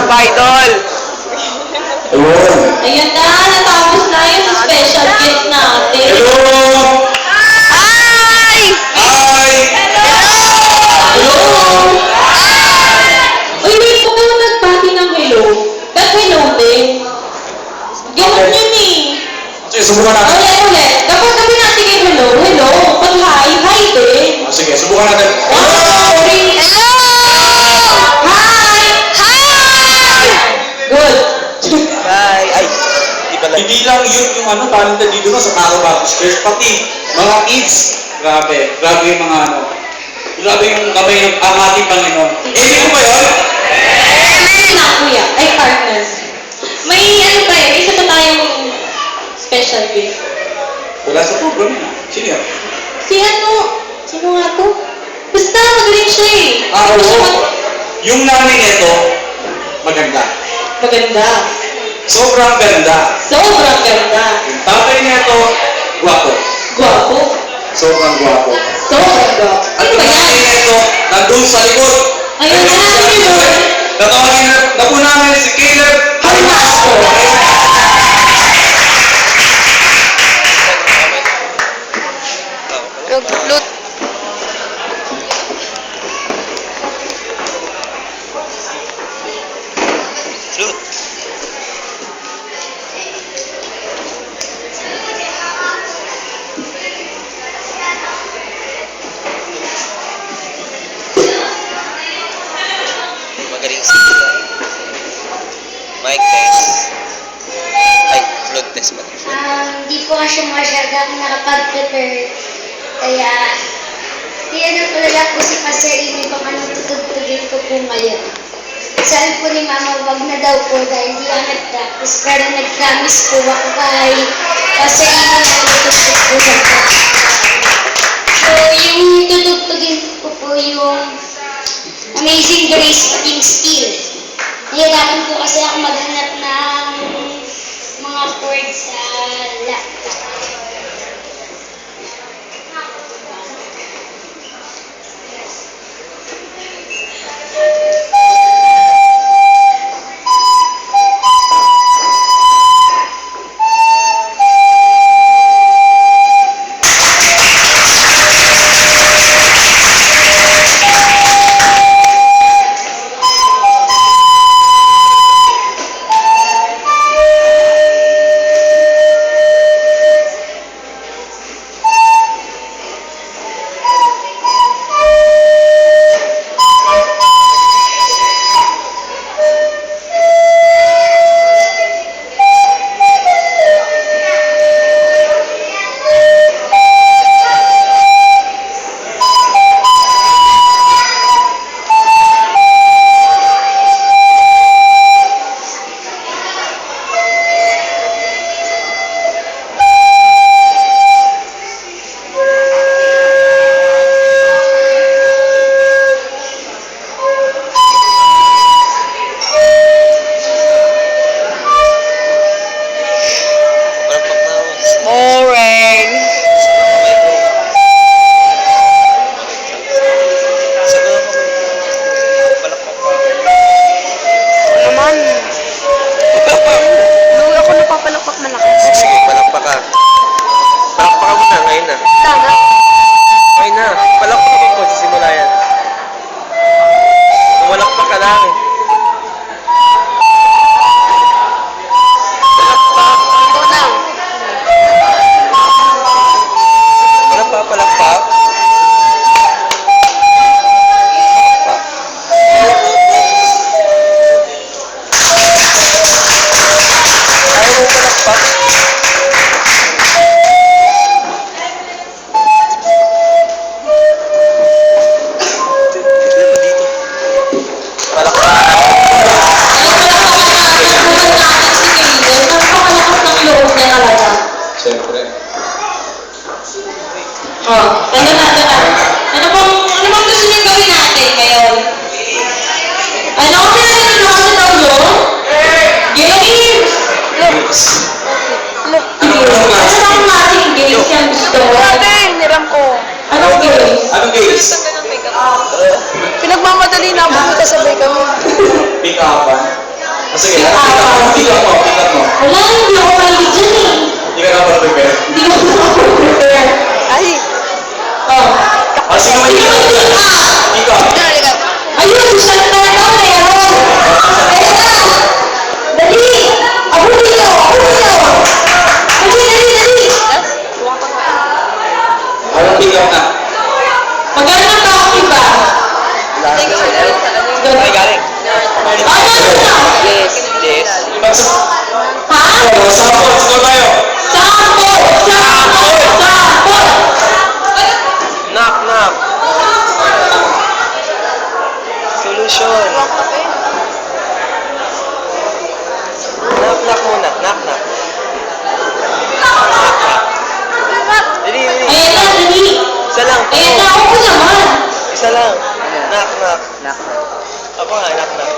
up, idol! Ayun. Ayan na, natapos na yung special guest natin. Hello! Hi! Hi! Hello! Uy, wait po kayo nagpati ng hello. Ba't hello din? Ganun yun eh. Sige, subukan natin. Ulit. Dapat sabi natin kayo hello. Hello. Pag hi, hi din. Sige, subukan natin. Sorry. Hello! Hi! Hi! Good. Hi! Ay, di pala. Hindi lang yun yung ano, talented dito no, sa Taro Backers, pati mga kids. Grabe. Grabe yung mga ano. Grabe yung kamay ng ating Panginoon. Hindi mo ba yun? Meron na, kuya. Ay, partners. May ano tayo, may isa pa tayong special gift. Wala sa program yun. Sino yun? Si ano? Sino nga to? Basta, magaling siya eh. Oo. Yung nanay nito, maganda. Maganda. Sobrang ganda. Sobrang ganda. Yung tatay nito, gwapo. Gwapo. Sobrang gwapo. Sobrang gwapo. At Ano yung ba nanay yan? nito, nandun sa likod. Ayun na, Nandun sa ayun likod. na. Natawagin na po namin si Caleb Halimasco. Lut. Magaling siya. Mic test. Ay, flute test ba? Hindi po kasi masyadong nakapag-prepare. Kaya, tinatulala po si Pastor Amy kung anong tutugtugin ko po ngayon. Sabi po ni Mama, wag na daw po dahil hindi ako nag-practice. Pero nag-promise po ako kay Pastor Amy na tutugtug po sa po. So, yung tutugtugin ko po yung Amazing Grace King Steel. Nahirapan po kasi ako maghanap ng mga chords sa laptop. Boring! Naman. Nung ako napapalakpak malakas. Sige, palakpak ka. Palakpak ka muna, ngayon na. Tama. Ngayon na. Palakpak ka po, sisimula yan. Walakpak ka lang. Palakpak. Ito na. Walang papalakpak. Ayaw mo palakpak? Palakpak. Napakalakas ng loob niya talaga. Siyempre. Oh, ano na. Ano bang gusto niyo gawin natin ngayon? Ano kasi nanonood sa tawlo? Games! Ano bang klaseng games yung gusto mo? Niram ko. Anong games? Anong games? Pinagmamadali na ako, sabay kami. Pick-upan. Sige, pick up mo. Wala, hindi ako mahilig dyan eh. Hindi ka na prepare. Hindi ako prepare. Ay! Oh. Sino may pick up? Pick up. Ayun, siya na tayo, meron. Ayun na. Dali. Ako dito. Dali. Anong pick up na? Magkano ang coffee ba? Ay, galing. Yes. Yes. Ha? Sino tayo? Sampo. Knock, knock. Solution. Knock, knock muna. Knock, knock. Dali. Ayan na, dali. Isa lang. Ayan na, ako naman. Isa lang. Knock, knock. Ako nga, knock, knock.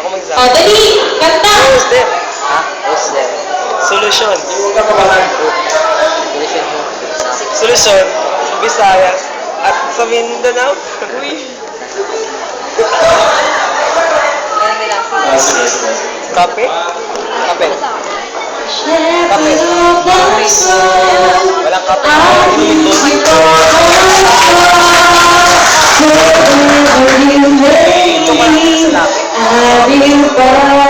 Ako mag-isa. O, dali. Kanta. Who's there? Ha? Who's there? Solution. Huwag ka kabahan. Solution. Sa Visayas. At sa Mindanao. Sige. Kape? Kape. Shepherd of my soul, Walang kape. I will go wherever you may lead. I will follow.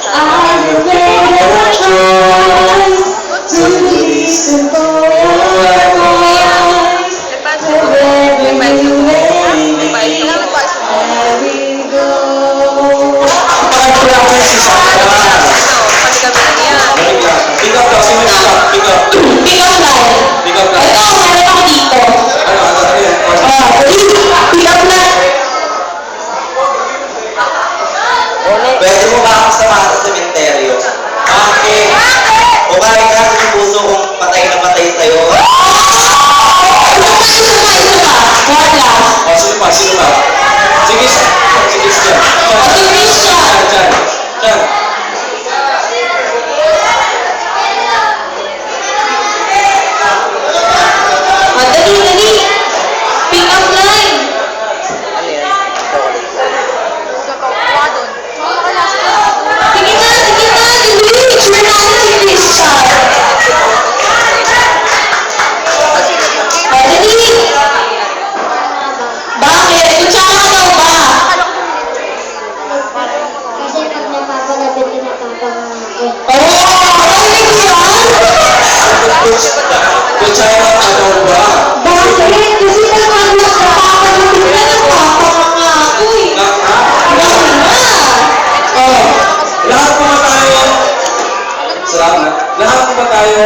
I have made a choice to listen for your voice. Wherever you may lead, I will go. Pick up daw. Sino pick up? Pick up line. Pick up na. Ito, meron ako dito. Ano yan? Pick up line. Pwede mo ba akong samahan sa sementeryo? Bakit? O bakit ka sa puso kung patay na patay sa'yo? O, sino pa? Sige, dyan. Dyan. Dali. Pick up line. Ano yan? Sige na. Dali. Sure na si Christian. Dali. Bakit? Kutsara ka daw ba? Kasi pag napapalapit na napapamama ko. Narinig mo yan? Kutsara ka daw ba? Bakit? Kasi nakapalapit na napapamama ako eh. Dahil na. Lahat po ba tayo? Salamat. Lahat po ba tayo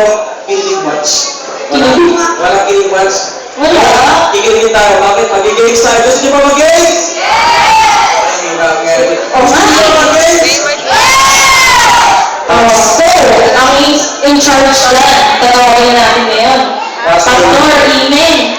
kilig match? Wala kilig match? Wala. Kikiligin tayo. Bakit? Mag-games tayo. Gusto niyo ba mag-games? Oh, Gusto niyo ba mag-games? So, ang in charge na, tatawagin natin ngayon. Pastor, amen.